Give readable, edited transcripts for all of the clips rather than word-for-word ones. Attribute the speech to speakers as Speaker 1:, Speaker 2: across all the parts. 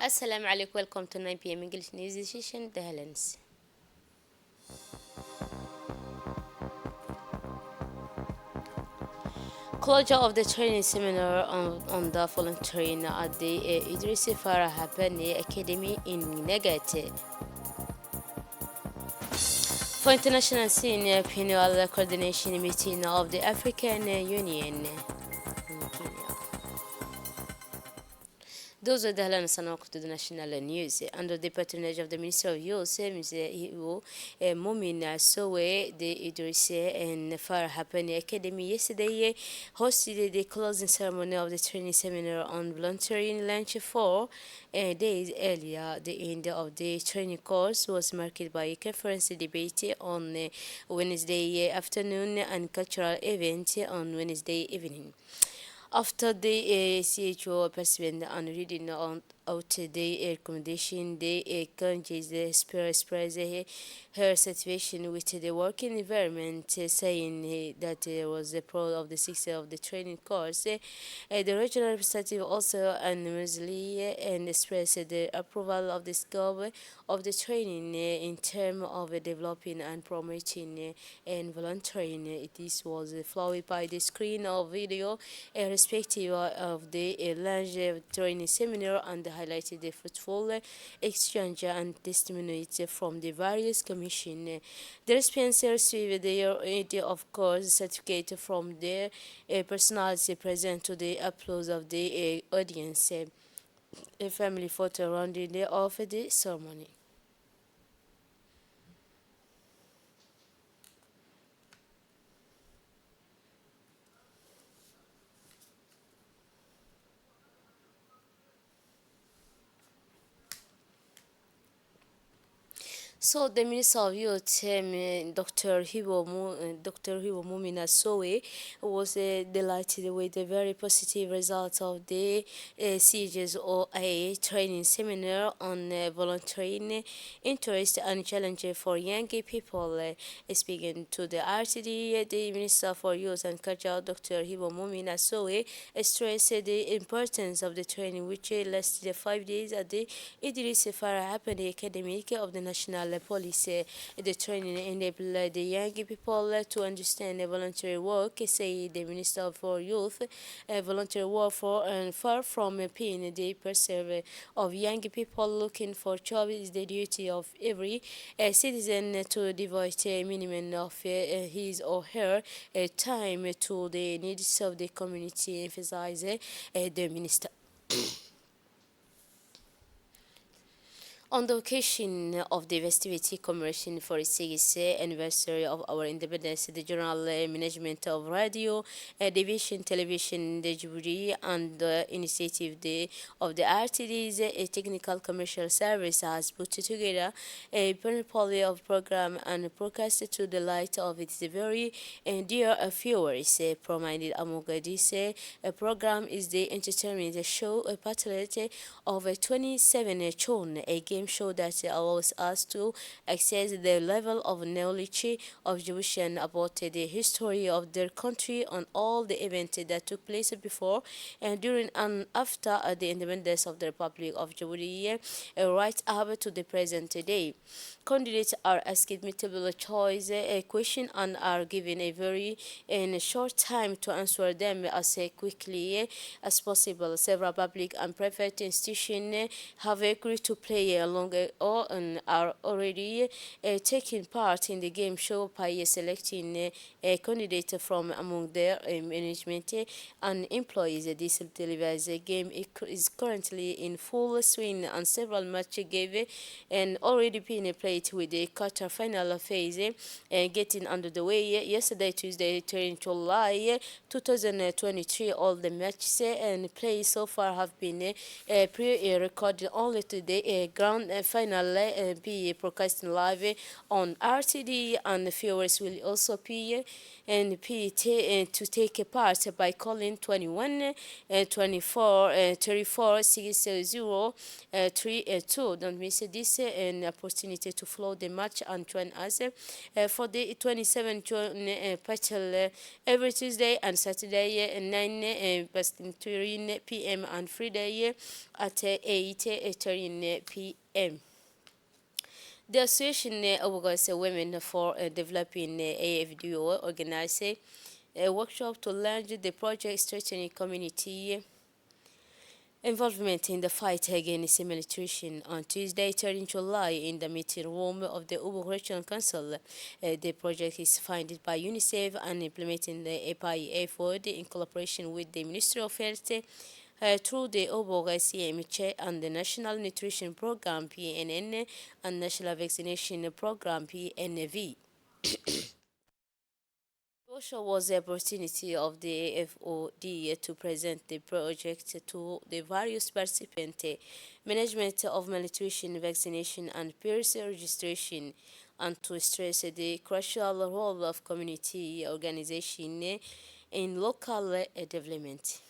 Speaker 1: Assalamu alaikum, welcome to 9 p.m. English News Session, The Helens. Closure of the training seminar on the volunteering at the Idris Farah Habani Academy in Negate. For international senior annual coordination meeting of the African Union in Kenya. Those are the headlines to the national news. Under the patronage of the Minister of Youth, Mr. Iwo Mumina Sowe, the Idris and Farah Hapani Academy yesterday hosted the closing ceremony of the training seminar on volunteering lunch for days earlier. The end of the training course was marked by a conference debate on Wednesday afternoon and cultural event on Wednesday evening. After the CHO participant and reading out the recommendation, the countries expressed her satisfaction with the working environment, saying that was proud of the success of the training course. The regional representative also anonymously and expressed the approval of the scope of the training in terms of developing and promoting and volunteering. This was followed by the screen of video irrespective of the large training seminar and highlighted the fruitful exchange and testimonies from the various commission. The recipients received their, of course, certificate from their personality present to the applause of the audience. A family photo rounded off the ceremony. So the Minister of Youth, Dr. Hibo Mumina Sowe, was delighted with the very positive results of the CGSOA training seminar on volunteering, interest and challenge for young people. Speaking to the RTD, the Minister for Youth and Culture, Dr. Hibo Mumina Sowe, stressed the importance of the training, which lasted 5 days at the Idris Farah Hapani Academy of the National Police. The training enabled the young people to understand voluntary work, say the Minister for Youth. Voluntary work far from being the pursuit of young people looking for jobs is the duty of every citizen to devote a minimum of his or her time to the needs of the community, emphasize the Minister. On the occasion of the festivity commemoration for the 60th anniversary of our independence, the General Management of Radio, Division Television, the Djibouti, and the initiative of the RTD's Technical Commercial Service has put together a panoply of program and broadcast to the light of its very dear viewers. Provided among this program is the entertainment show, a patellate of 27 Chon, a game show that allows us to access the level of knowledge of Djiboutian about the history of their country on all the events that took place before and during and after the independence of the Republic of Djibouti, right up to the present day. Candidates are asked multiple choice a question and are given a very in a short time to answer them as quickly as possible. Several public and private institutions have agreed to play along or are already taking part in the game show by selecting a candidate from among their management and employees. This televised game is currently in full swing and several matches gave and already been played with the quarter final phase getting under the way. Yesterday, Tuesday, 10 July 2023, all the matches and plays so far have been pre-recorded only to the ground final be broadcasting live on RTD, and viewers will also be to take a part by calling 21 24 34 600 32. Don't miss this an opportunity to follow the match and join us for the 27th June battle every Tuesday and Saturday 9 p.m. and Friday at 8:30 p.m. The Association of Women for Developing AFDO organized a workshop to launch the project strengthening community involvement in the fight against malnutrition on Tuesday, 3rd July, in the meeting room of the Ubu Regional Council. The project is funded by UNICEF and implementing the API effort in collaboration with the Ministry of Health through the Oboga CMH and the National Nutrition Program PNN and National Vaccination Program PNV. Also was the opportunity of the FOD to present the project to the various participants, management of malnutrition, vaccination, and peers registration, and to stress the crucial role of community organization in local development.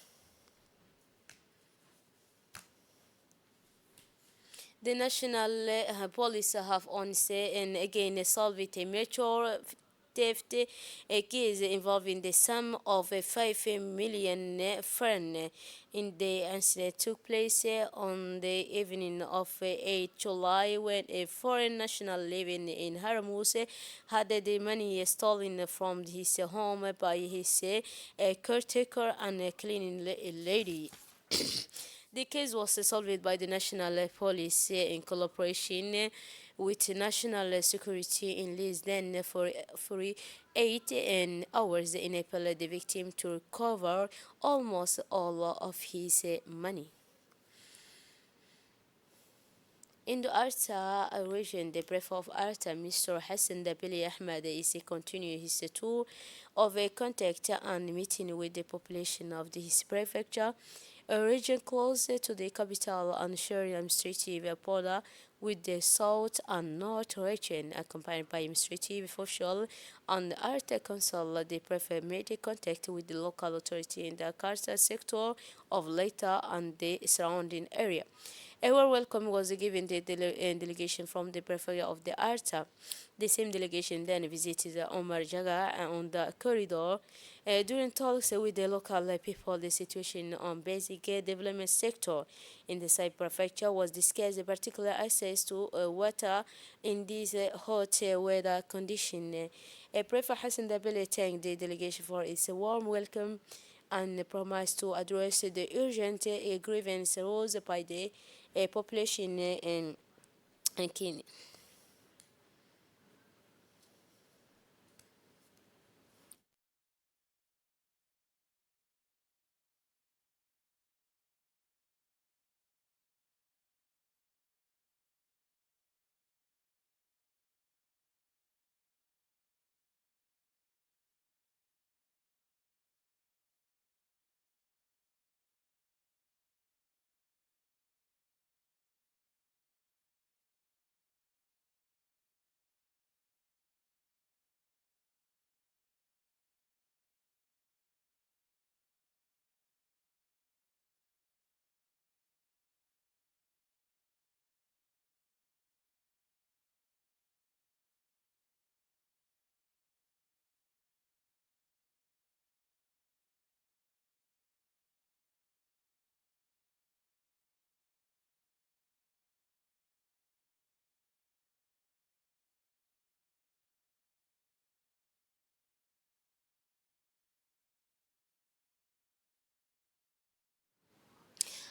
Speaker 1: The national police have on say and again solved a major theft case involving the sum of 5 million franc in the incident took place on the evening of 8 July when a foreign national living in Haramuse had the money stolen from his home by his caretaker and cleaning lady. The case was solved by the National Police in collaboration with National Security in less than 8 hours enabled the victim to recover almost all of his money. In the Arta region, the Prefect of Arta, Mr. Hassan Dabili Ahmed, is continuing his tour of a contact and meeting with the population of his prefecture, a region close to the capital and sharing administrative border with the south and north region, accompanied by administrative official and the Arta Council. The prefect made contact with the local authority in the Karta sector of Leta and the surrounding area. A warm welcome was given the delegation from the prefecture of the Arta. The same delegation then visited Omar Jaga on the corridor. During talks with the local people, the situation on basic development sector in the site prefecture was discussed, particular access to water in these hot weather conditions. Prefect Hassan Dabele thanked the delegation for its warm welcome and promised to address the urgent grievance raised by the population in Kenya.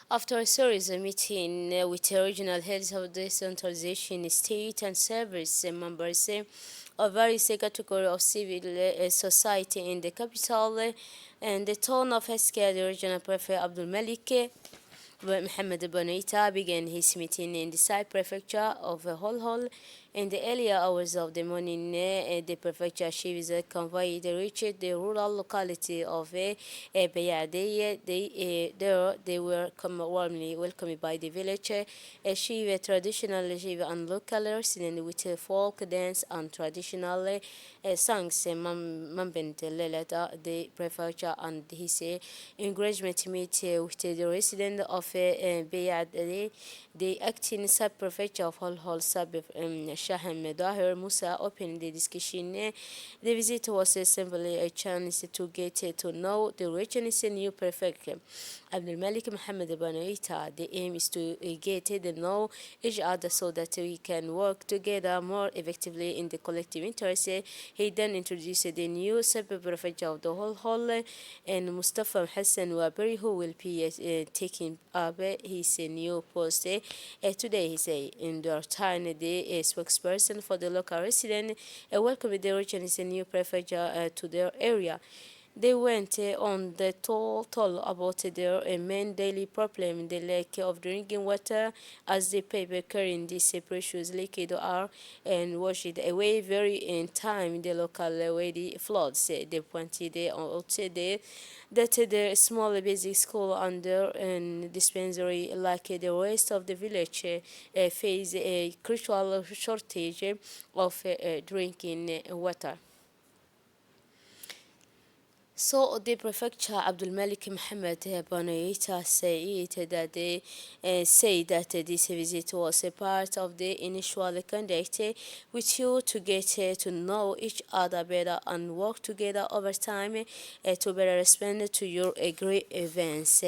Speaker 1: After a series of meetings with the regional heads of decentralization, state and service members of various categories of civil society in the capital, and the tone of healthcare, the regional prefect Abdul Malik Mohammed Bonaita began his meeting in the site prefecture of Holhol In the earlier hours of the morning, the prefecture chiefs convoy they reached the rural locality of Beya. There they were warmly welcomed by the village chief, traditional chief and local residents with folk dance and traditional songs. Mambent led the prefecture and his engagement meet with the resident of Beya. The acting sub-prefecture of Hol Sub Shahem Dahir Musa opened the discussion. The visit was simply a chance to get to know the region's new prefect, Abdul Malik Mohammed Banoita. The aim is to get to know each other so that we can work together more effectively in the collective interest. He then introduced the new sub-prefecture of the whole and Mustafa Hassan Waberi, who will be taking up his new post today. He said in their time, the spokesperson for the local resident welcomed the region's new prefecture to their area. They went on the toll about their main daily problem, the lack of drinking water, as the people carrying this precious liquid are and washed away very in time. The local lady floods. They pointed out that the small basic school under and dispensary, like the rest of the village, face a crucial shortage of drinking water. So the prefecture Abdul Malik Mohammed Banoita said that they say that this visit was a part of the initial conduct with you to get to know each other better and work together over time to better respond to your great events.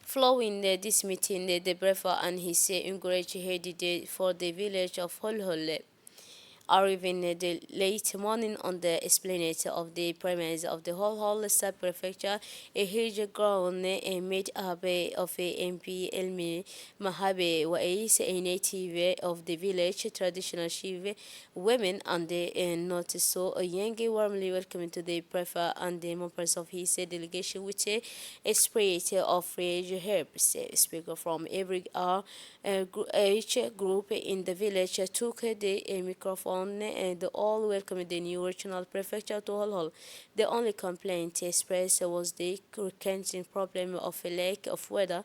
Speaker 1: Following this meeting, the brother and his encouraged headed for the village of Holhol, arriving the late morning on the esplanade of the premise of the whole sub-prefecture. A huge ground made up of MP Elmi Mahabe Wais, a native of the village, traditional chief, women, and not so young, warmly welcome to the prefect and the members of his delegation with a spirit of rage herbs. Speaker from every each group in the village took the microphone and all welcomed the new regional prefecture to Hol. The only complaint expressed was the recurring problem of a lack of weather,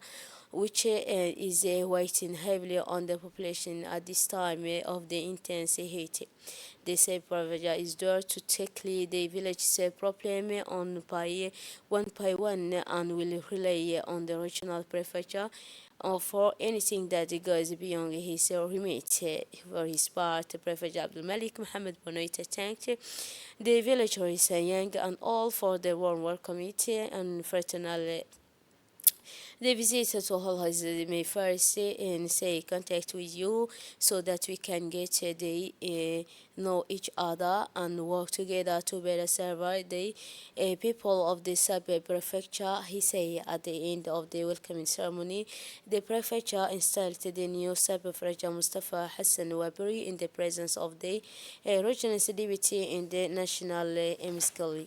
Speaker 1: which is weighing heavily on the population at this time of the intense heat. The supervisor is there to tackle the village's problem on by one and will rely on the regional prefecture for anything that goes beyond his remit. For his part, Prefect Abdul Malik Mohammed Bonoita thanked the villagers, young and all, for the warm welcome and fraternal the visitor to Hull has may first and say contact with you so that we can get the know each other and work together to better serve the people of the sub prefecture. He say at the end of the welcoming ceremony, the prefecture installed the new sub prefecture Mustafa Hassan Wabri in the presence of the regional deputy in the national hemisphere.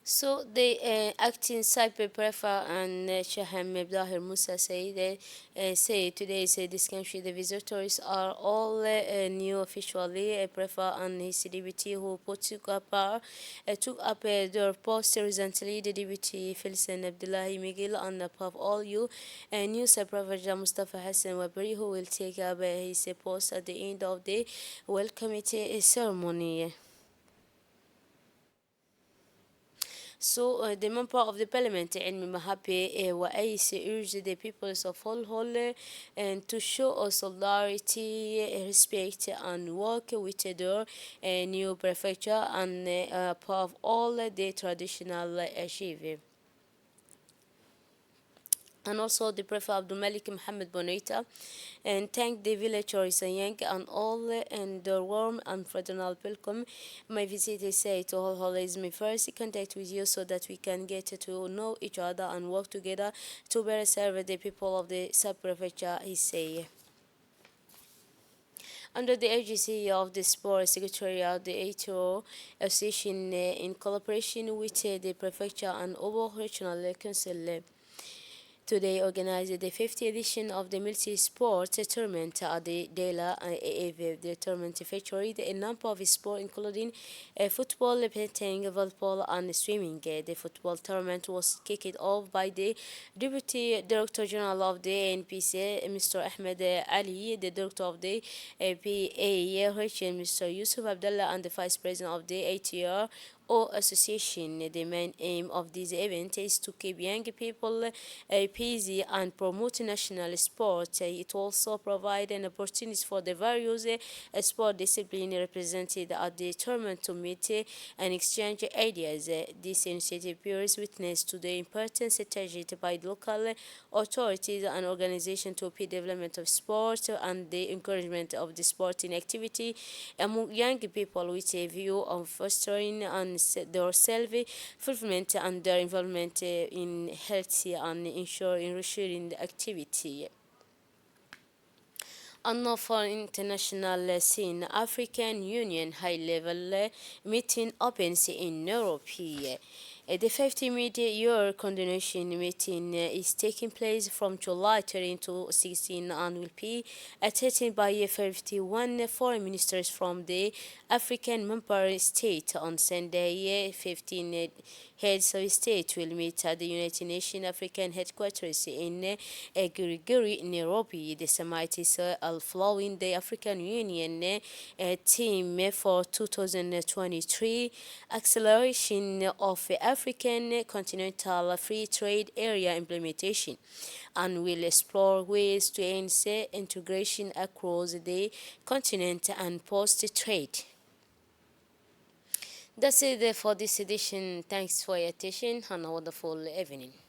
Speaker 1: So the acting cyber prefect and Shaham Mebdahir Musa say today's discussion the visitors are all new officially prefect and his deputy who took up their post recently. The deputy Filson Abdullahi Miguel and above all you new supervisor Mustafa Hassan Wabri who will take up his post at the end of the welcome ceremony. So the member of the parliament Ilmi Mahape Wais urged the peoples of Hol and to show solidarity, respect and work with their new prefecture and above all the traditional achievement. and also the Prophet Abdul Malik Muhammad Bonita, and thank the village Orisayang and all and the warm and fraternal welcome. My visit say to all is my first contact with you so that we can get to know each other and work together to better serve the people of the sub-prefecture, he say. Under the agency of the Sport Secretariat, the ATO Association, in collaboration with the Prefecture and Obo Regional Council, today organized the 50th edition of the multi-sport tournament at the Dela AAV. The tournament featured a number of sports including football, painting, volleyball, and swimming. The football tournament was kicked off by the Deputy Director General of the NPC, Mr. Ahmed Ali, the Director of the PAH, Mr. Yusuf Abdullah, and the Vice President of the ATR or association. The main aim of this event is to keep young people busy and promote national sport. It also provides an opportunity for the various sport disciplines represented at the tournament to meet and exchange ideas. This initiative bears witness to the importance attached by local authorities and organizations to the development of sport and the encouragement of the sporting activity among young people with a view of fostering and their self-fulfillment and their involvement in healthy and ensuring the activity. And now for international scene, African Union high-level meeting opens in Nairobi. The 50 mid-year coordination meeting is taking place from July 13 to 16 and will be attended by 51 foreign ministers from the African member state. On Sunday, 15 heads of state will meet at the United Nations African headquarters in Guriguri, Nairobi. The summit is following the African Union theme for 2023, acceleration of African continental free trade area implementation, and will explore ways to enhance integration across the continent and post-trade. That's it for this edition. Thanks for your attention and a wonderful evening.